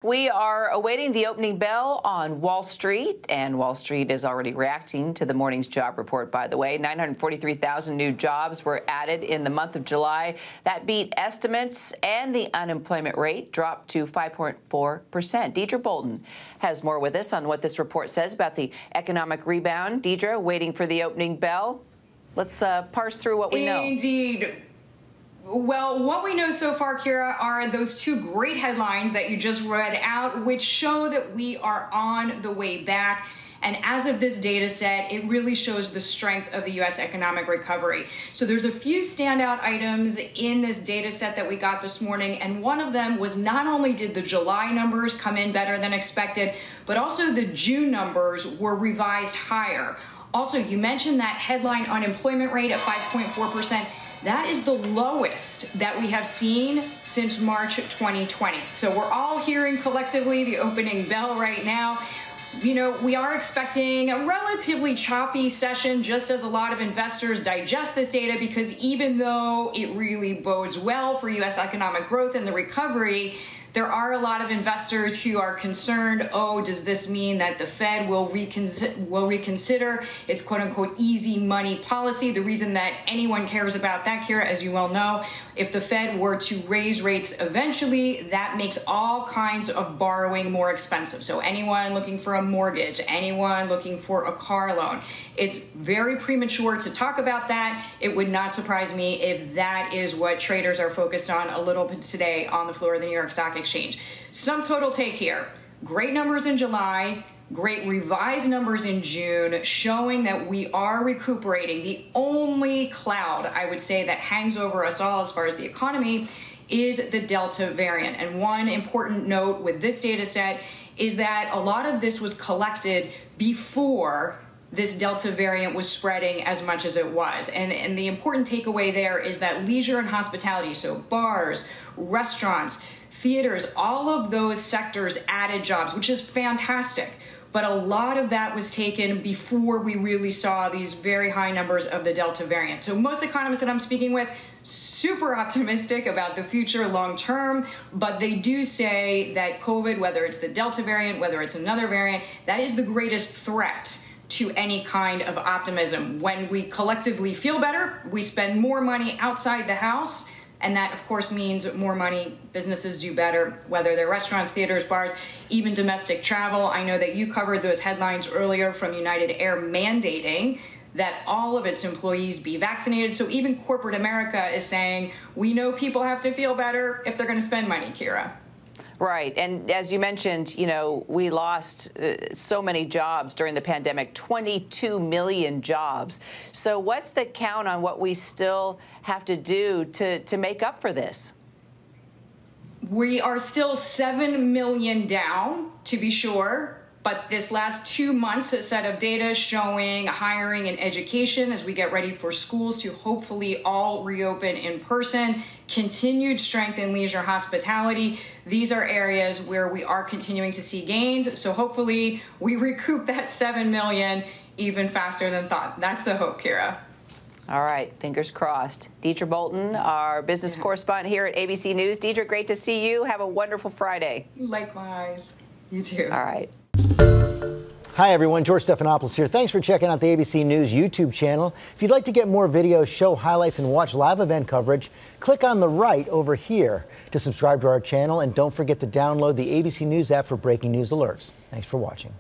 We are awaiting the opening bell on Wall Street, and Wall Street is already reacting to the morning's job report, by the way. 943,000 new jobs were added in the month of July. That beat estimates, and the unemployment rate dropped to 5.4%. Deidre Bolton has more with us on what this report says about the economic rebound. Deidre, waiting for the opening bell. Let's parse through what we know. Indeed. Well, what we know so far, Kira, are those two great headlines that you just read out, which show that we are on the way back. And as of this data set, it really shows the strength of the U.S. economic recovery. So there's a few standout items in this data set that we got this morning. And one of them was not only did the July numbers come in better than expected, but also the June numbers were revised higher. Also, you mentioned that headline unemployment rate at 5.4%. That is the lowest that we have seen since March 2020. So we're all hearing collectively the opening bell right now. You know, we are expecting a relatively choppy session just as a lot of investors digest this data, because even though it really bodes well for U.S. economic growth and the recovery, there are a lot of investors who are concerned, oh, does this mean that the Fed will reconsider its quote-unquote easy money policy? The reason that anyone cares about that, Kira, as you well know, if the Fed were to raise rates eventually, that makes all kinds of borrowing more expensive. So anyone looking for a mortgage, anyone looking for a car loan, it's very premature to talk about that. It would not surprise me if that is what traders are focused on a little bit today on the floor of the New York Stock Exchange. Some total take here. Great numbers in July, great revised numbers in June, showing that we are recuperating. The only cloud, I would say, that hangs over us all as far as the economy is the Delta variant. And one important note with this data set is that a lot of this was collected before this Delta variant was spreading as much as it was. And the important takeaway there is that leisure and hospitality, so bars, restaurants, theaters, all of those sectors added jobs, which is fantastic. But a lot of that was taken before we really saw these very high numbers of the Delta variant. So most economists that I'm speaking with, super optimistic about the future long term, but they do say that COVID, whether it's the Delta variant, whether it's another variant, that is the greatest threat to any kind of optimism. When we collectively feel better, we spend more money outside the house, and that, of course, means more money. Businesses do better, whether they're restaurants, theaters, bars, even domestic travel. I know that you covered those headlines earlier from United Air mandating that all of its employees be vaccinated. So even corporate America is saying, we know people have to feel better if they're going to spend money, Kira. Right. And as you mentioned, you know, we lost so many jobs during the pandemic, 22 million jobs. So what's the count on what we still have to do to make up for this? We are still 7 million down, to be sure. But this last 2 months, a set of data showing hiring and education as we get ready for schools to hopefully all reopen in person, continued strength in leisure hospitality. These are areas where we are continuing to see gains. So hopefully we recoup that 7 million even faster than thought. That's the hope, Kira. All right, fingers crossed. Deidre Bolton, our business correspondent here at ABC News. Deidre, great to see you. Have a wonderful Friday. Likewise. You too. All right. Hi, everyone. George Stephanopoulos here. Thanks for checking out the ABC News YouTube channel. If you'd like to get more videos, show highlights, and watch live event coverage, click on the right over here to subscribe to our channel. And don't forget to download the ABC News app for breaking news alerts. Thanks for watching.